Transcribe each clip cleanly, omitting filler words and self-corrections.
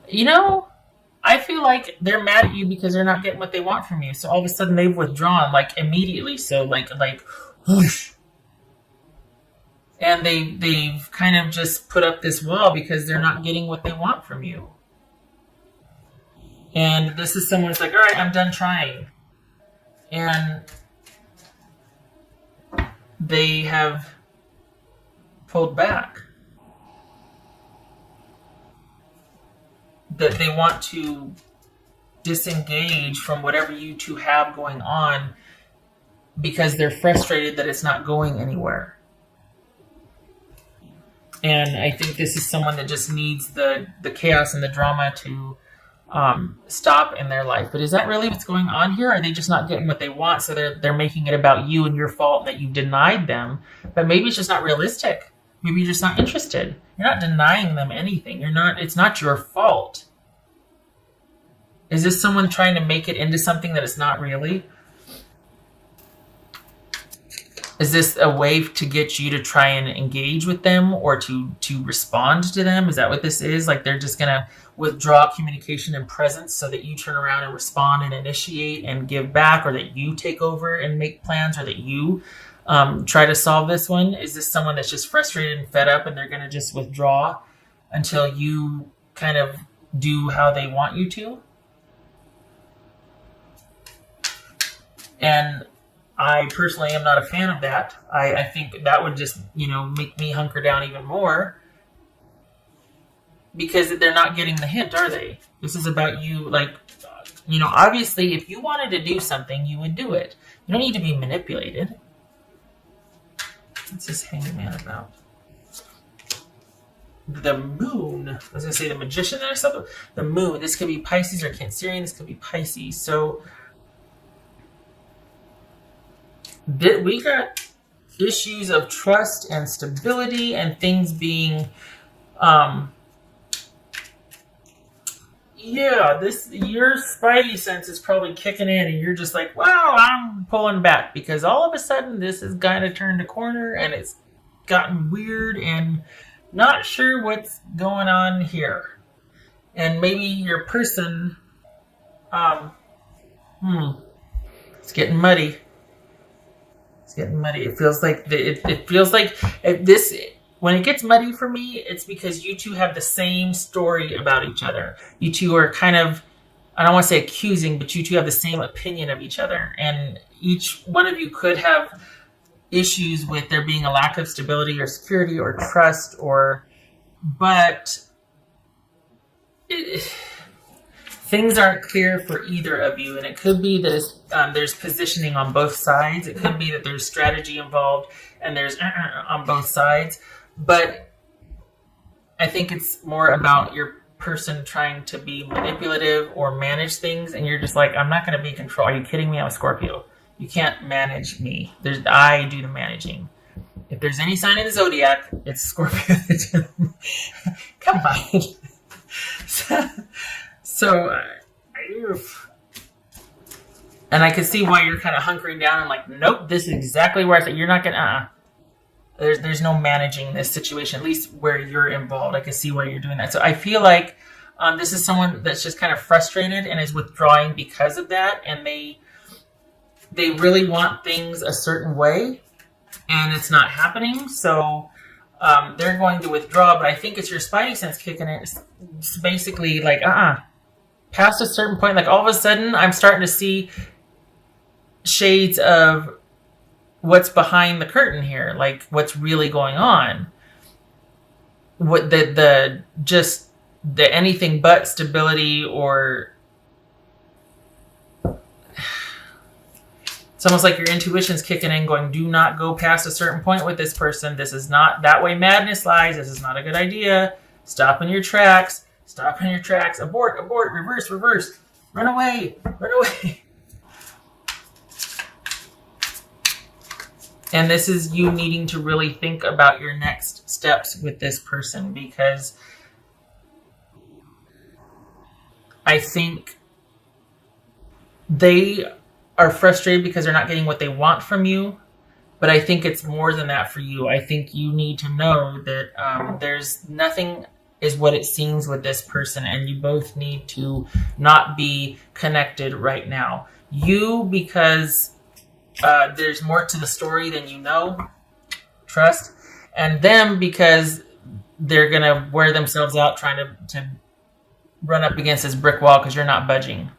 You know, I feel like they're mad at you because they're not getting what they want from you. So all of a sudden they've withdrawn like immediately. So like whoosh. And they've kind of just put up this wall because they're not getting what they want from you. And this is someone who's like, all right, I'm done trying. And they have pulled back. That they want to disengage from whatever you two have going on because they're frustrated that it's not going anywhere. And I think this is someone that just needs the chaos and the drama to stop in their life. But is that really what's going on here? Are they just not getting what they want, so they're making it about you and your fault that you denied them? But maybe it's just not realistic. Maybe you're just not interested. You're not denying them anything. You're not. It's not your fault. Is this someone trying to make it into something that it's not really? Is this a way to get you to try and engage with them or to respond to them? Is that what this is? Like they're just going to withdraw communication and presence so that you turn around and respond and initiate and give back, or that you take over and make plans, or that you try to solve this one? Is this someone that's just frustrated and fed up and they're going to just withdraw until you kind of do how they want you to? And I personally am not a fan of that. I think that would just, make me hunker down even more, because they're not getting the hint, are they? This is about you, like, obviously if you wanted to do something, you would do it. You don't need to be manipulated. What's this hangman about? The moon. I was going to say the magician or something. The moon. This could be Pisces or Cancerian. This could be Pisces. So we got issues of trust and stability and things being your spidey sense is probably kicking in and you're just like, wow, I'm pulling back, because all of a sudden this has kind of turned a corner and it's gotten weird and not sure what's going on here. And maybe your person it's getting muddy. It's getting muddy. It feels like this. When it gets muddy for me, it's because you two have the same story about each other. You two are kind of, I don't want to say accusing, but you two have the same opinion of each other. And each one of you could have issues with there being a lack of stability or security or trust, but things aren't clear for either of you. And it could be that there's positioning on both sides. It could be that there's strategy involved and there's on both sides. But I think it's more about your person trying to be manipulative or manage things, and you're just like, I'm not going to be in control. Are you kidding me? I'm a Scorpio. You can't manage me. I do the managing. If there's any sign of the zodiac, it's Scorpio. Come on. And I can see why you're kind of hunkering down and like, nope, this is exactly where I said you're not going to, There's no managing this situation, at least where you're involved. I can see why you're doing that. So I feel like this is someone that's just kind of frustrated and is withdrawing because of that. And they really want things a certain way, and it's not happening. So they're going to withdraw. But I think it's your spidey sense kicking in. It's basically like, past a certain point, like all of a sudden, I'm starting to see shades of what's behind the curtain here, like what's really going on. What the anything but stability, or it's almost like your intuition's kicking in, going, do not go past a certain point with this person. This is not that way madness lies. This is not a good idea. Stop in your tracks. Stop in your tracks. Abort, reverse, run away. And this is you needing to really think about your next steps with this person, because I think they are frustrated because they're not getting what they want from you. But I think it's more than that for you. I think you need to know that there's nothing is what it seems with this person, and you both need to not be connected right now. You, because there's more to the story than you know, trust, and them because they're gonna wear themselves out trying to run up against this brick wall because you're not budging.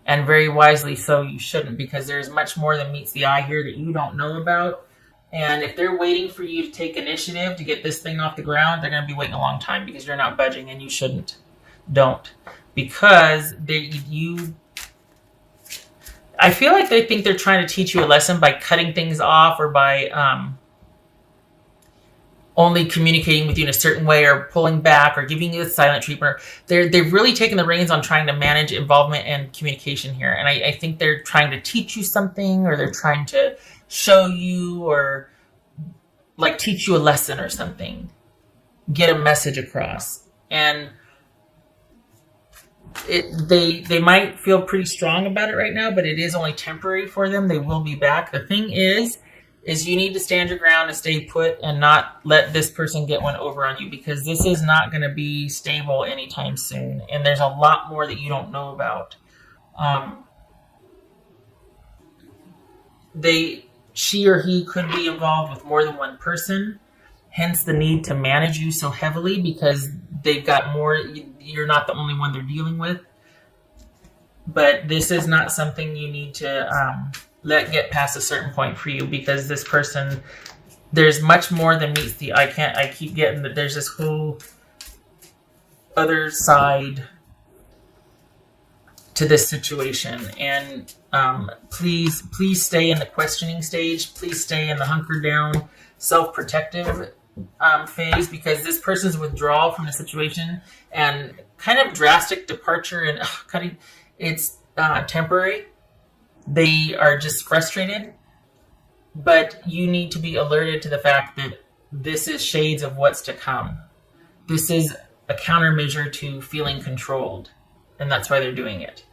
And very wisely so, you shouldn't, because there's much more than meets the eye here that you don't know about. And if they're waiting for you to take initiative to get this thing off the ground, they're going to be waiting a long time because you're not budging, and you shouldn't. Don't. Because I feel like they think they're trying to teach you a lesson by cutting things off, or by only communicating with you in a certain way, or pulling back, or giving you the silent treatment. They've really taken the reins on trying to manage involvement and communication here. And I think they're trying to teach you something, or they're trying to show you, or like teach you a lesson or something, get a message across. And they might feel pretty strong about it right now, but it is only temporary for them. They will be back. The thing is you need to stand your ground and stay put, and not let this person get one over on you, because this is not going to be stable anytime soon. And there's a lot more that you don't know about. She or he could be involved with more than one person, hence the need to manage you so heavily, because they've got more. You're not the only one they're dealing with. But this is not something you need to let get past a certain point for you, because this person, there's much more than meets the eye. I keep getting that there's this whole other side to this situation. And please stay in the questioning stage. Please stay in the hunker down, self-protective phase, because this person's withdrawal from the situation and kind of drastic departure and cutting, it's temporary. They are just frustrated, but you need to be alerted to the fact that this is shades of what's to come. This is a countermeasure to feeling controlled, and that's why they're doing it.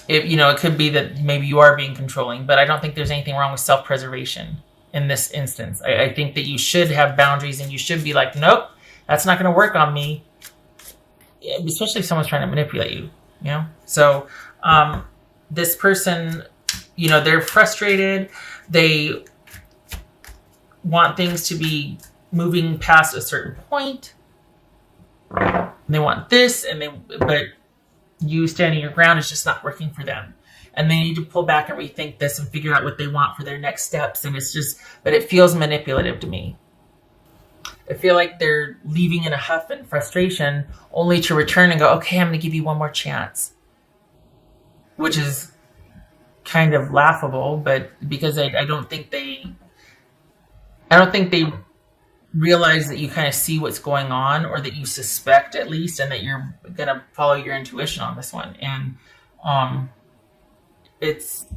It could be that maybe you are being controlling, but I don't think there's anything wrong with self-preservation in this instance. I think that you should have boundaries, and you should be like, nope, that's not going to work on me, especially if someone's trying to manipulate you, So this person, they're frustrated. They want things to be moving past a certain point. They want this, but you standing your ground is just not working for them. And they need to pull back and rethink this and figure out what they want for their next steps. And but it feels manipulative to me. I feel like they're leaving in a huff and frustration, only to return and go, okay, I'm going to give you one more chance. Which is kind of laughable, but because I don't think they realize that you kind of see what's going on, or that you suspect at least, and that you're going to follow your intuition on this one. And it's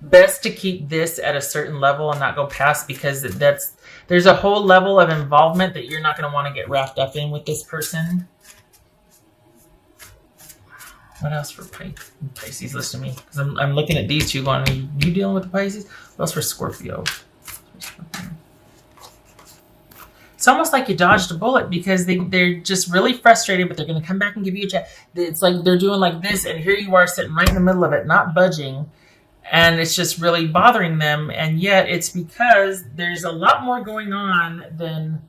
best to keep this at a certain level and not go past, because there's a whole level of involvement that you're not going to want to get wrapped up in with this person. What else for Pisces? Listen to me, because I'm looking at these two going, are you dealing with the Pisces? What else for Scorpio? It's almost like you dodged a bullet, because they're just really frustrated, but they're going to come back and give you a chat. It's like they're doing like this, and here you are sitting right in the middle of it, not budging, and it's just really bothering them. And yet it's because there's a lot more going on than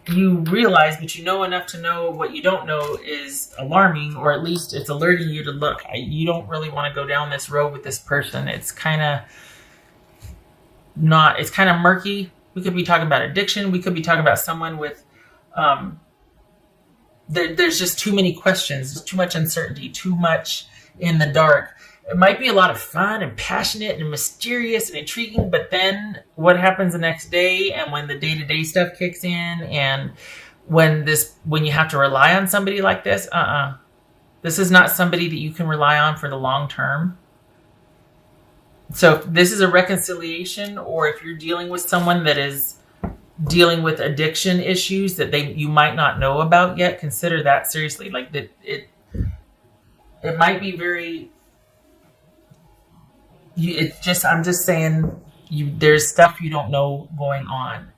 you realize, but you know enough to know what you don't know is alarming, or at least it's alerting you to look. You don't really want to go down this road with this person. It's kind of murky. We could be talking about addiction. We could be talking about someone with, there's just too many questions, too much uncertainty, too much in the dark. It might be a lot of fun and passionate and mysterious and intriguing, but then what happens the next day, and when the day-to-day stuff kicks in, and when you have to rely on somebody like this, this is not somebody that you can rely on for the long term. So if this is a reconciliation, or if you're dealing with someone that is dealing with addiction issues that you might not know about yet, consider that seriously. Like that, it might be very. I'm just saying, there's stuff you don't know going on,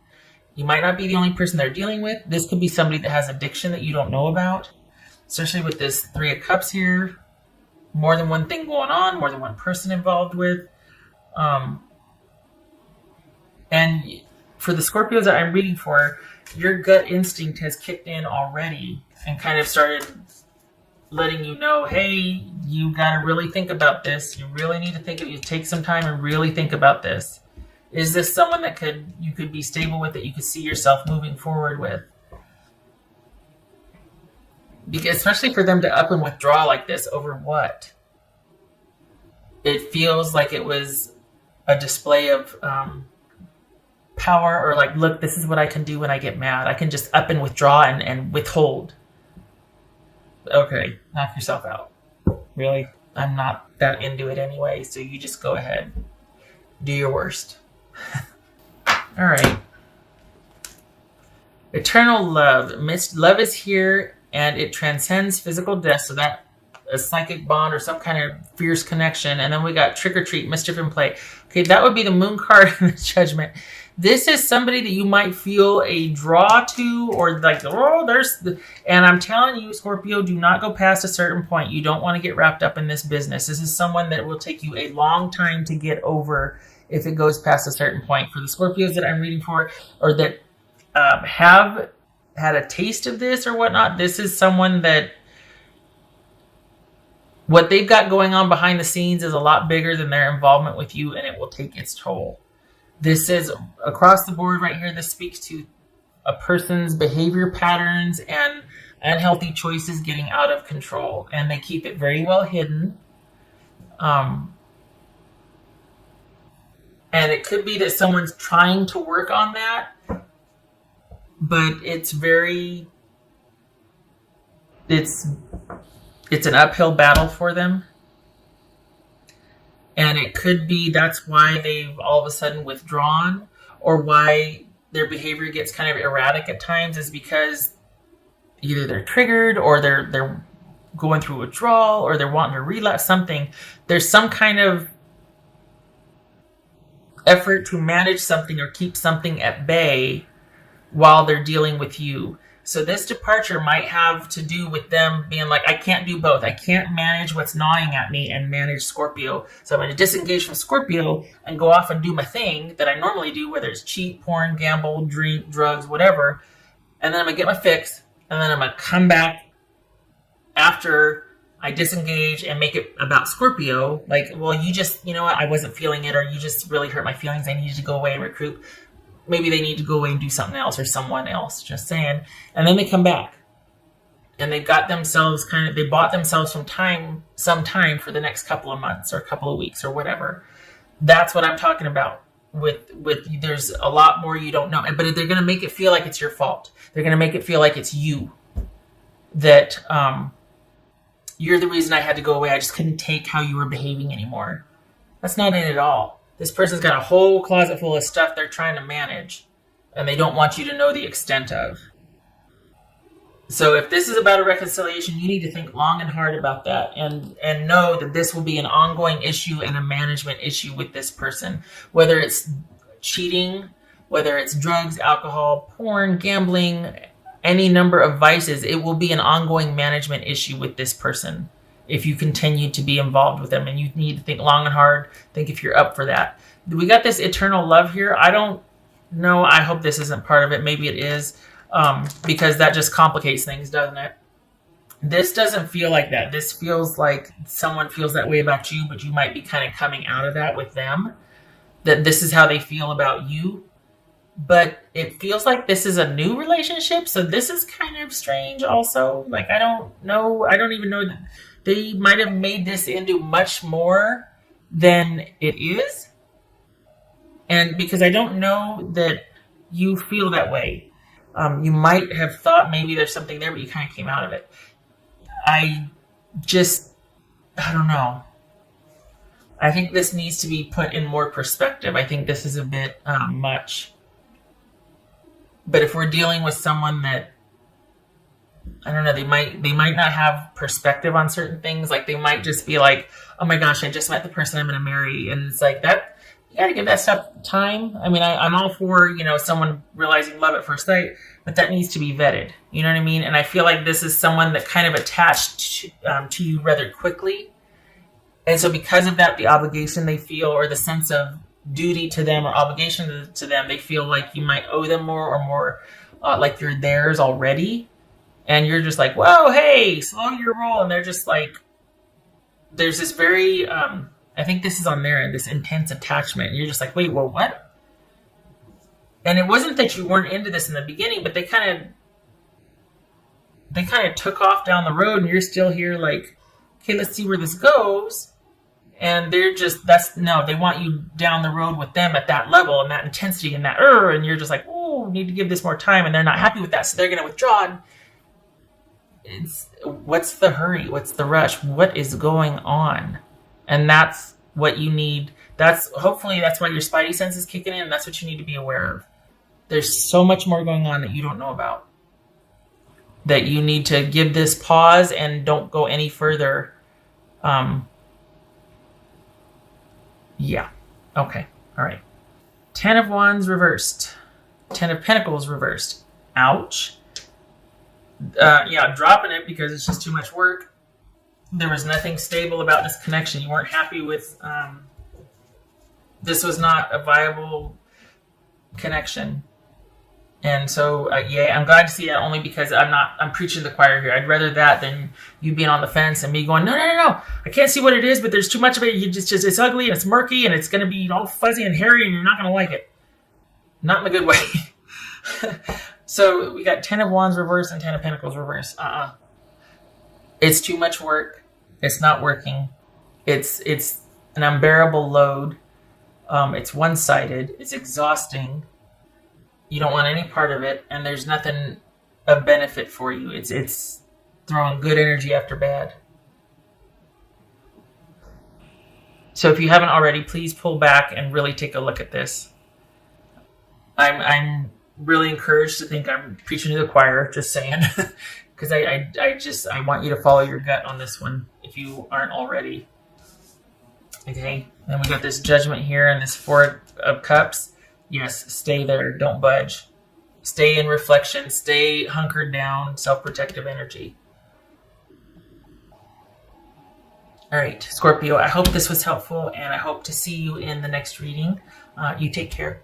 You might not be the only person they're dealing with. This could be somebody that has addiction that you don't know about, especially with this Three of Cups here. More than one thing going on, more than one person involved with. And for the Scorpios that I'm reading for, your gut instinct has kicked in already and kind of started letting you know, hey, you got to really think about this. You really need to take some time and really think about this. Is this someone that you could be stable with, that you could see yourself moving forward with? Because especially for them to up and withdraw like this over what? It feels like it was a display of power, or like, look, this is what I can do when I get mad. I can just up and withdraw and withhold. Okay, knock yourself out. Really? I'm not that into it anyway, so you just go ahead. Do your worst. All right. Eternal love. Love is here, and it transcends physical death, so that a psychic bond or some kind of fierce connection. And then we got trick or treat, mischief and play. Okay, that would be the moon card in the judgment. This is somebody that you might feel a draw to, or like, oh, and I'm telling you, Scorpio, do not go past a certain point. You don't want to get wrapped up in this business. This is someone that will take you a long time to get over if it goes past a certain point. For the Scorpios that I'm reading for, or that have had a taste of this or whatnot, this is someone that what they've got going on behind the scenes is a lot bigger than their involvement with you, and it will take its toll. This is across the board right here. This speaks to a person's behavior patterns and unhealthy choices getting out of control, and they keep it very well hidden. And it could be that someone's trying to work on that, but it's an uphill battle for them. And it could be that's why they've all of a sudden withdrawn, or why their behavior gets kind of erratic at times, is because either they're triggered, or they're going through withdrawal, or they're wanting to relapse something. There's some kind of effort to manage something or keep something at bay while they're dealing with you. So this departure might have to do with them being like, I can't do both. I can't manage what's gnawing at me and manage Scorpio. So I'm going to disengage from Scorpio and go off and do my thing that I normally do, whether it's cheat, porn, gamble, drink, drugs, whatever. And then I'm going to get my fix. And then I'm going to come back after I disengage and make it about Scorpio. Like, well, you just, you know what? I wasn't feeling it, or you just really hurt my feelings. I needed to go away and recruit. Maybe they need to go away and do something else, or someone else, just saying. And then they come back. And they got themselves they bought themselves some time for the next couple of months or a couple of weeks or whatever. That's what I'm talking about. With there's a lot more you don't know. But they're going to make it feel like it's your fault. They're going to make it feel like it's you. That you're the reason I had to go away. I just couldn't take how you were behaving anymore. That's not it at all. This person's got a whole closet full of stuff they're trying to manage, and they don't want you to know the extent of. So if this is about a reconciliation, you need to think long and hard about that, and know that this will be an ongoing issue and a management issue with this person. Whether it's cheating, whether it's drugs, alcohol, porn, gambling, any number of vices, it will be an ongoing management issue with this person if you continue to be involved with them. And you need to think long and hard, think if you're up for that. We got this eternal love here. I don't know. I hope this isn't part of it. Maybe it is, because that just complicates things, doesn't it? This doesn't feel like that. This feels like someone feels that way about you, but you might be kind of coming out of that with them, that this is how they feel about you. But it feels like this is a new relationship, so this is kind of strange also. Like, I don't know. I don't even know. They might have made this into much more than it is. And because I don't know that you feel that way. You might have thought maybe there's something there, but you kind of came out of it. I don't know. I think this needs to be put in more perspective. I think this is a bit much. But if we're dealing with someone that, I don't know, they might not have perspective on certain things. Like, they might just be like, oh my gosh, I just met the person I'm going to marry. And it's like that, You gotta give that stuff time. I mean, I'm all for, someone realizing love at first sight, but that needs to be vetted. You know what I mean? And I feel like this is someone that kind of attached to you rather quickly. And so because of that, the obligation they feel, or the sense of duty to them or obligation to them, they feel like you might owe them more, or more like you're theirs already. And you're just like, whoa, hey, slow your roll. And they're just like, there's this very, I think this is on their end, this intense attachment. And you're just like, wait, well, what? And it wasn't that you weren't into this in the beginning, but they kind of took off down the road, and you're still here like, okay, let's see where this goes. And they're just, they want you down the road with them at that level and that intensity and that, and you're just like, oh, need to give this more time. And they're not happy with that. So they're going to withdraw. What's the hurry? What's the rush? What is going on? And that's what you need. Hopefully that's why your spidey sense is kicking in. That's what you need to be aware of. There's so much more going on that you don't know about, that you need to give this pause and don't go any further. Yeah. Okay. All right. 10 of Wands reversed. 10 of Pentacles reversed. Ouch. Dropping it because it's just too much work. There was nothing stable about this connection. You weren't happy with, this was not a viable connection. And so, I'm glad to see that, only because I'm preaching to the choir here. I'd rather that than you being on the fence and me going, no. I can't see what it is, but there's too much of it. It's ugly and it's murky and it's going to be all fuzzy and hairy and you're not going to like it. Not in a good way. So we got 10 of Wands reverse and 10 of Pentacles reverse. It's too much work. It's not working. It's an unbearable load. It's one-sided. It's exhausting. You don't want any part of it, and there's nothing of benefit for you. It's throwing good energy after bad. So if you haven't already, please pull back and really take a look at this. I'm really encouraged to think I'm preaching to the choir, just saying, because I want you to follow your gut on this one if you aren't already. Okay, then we got this Judgment here and this Four of Cups. Yes, stay there. Don't budge. Stay in reflection. Stay hunkered down. Self-protective energy. All right, Scorpio, I hope this was helpful, and I hope to see you in the next reading. You take care.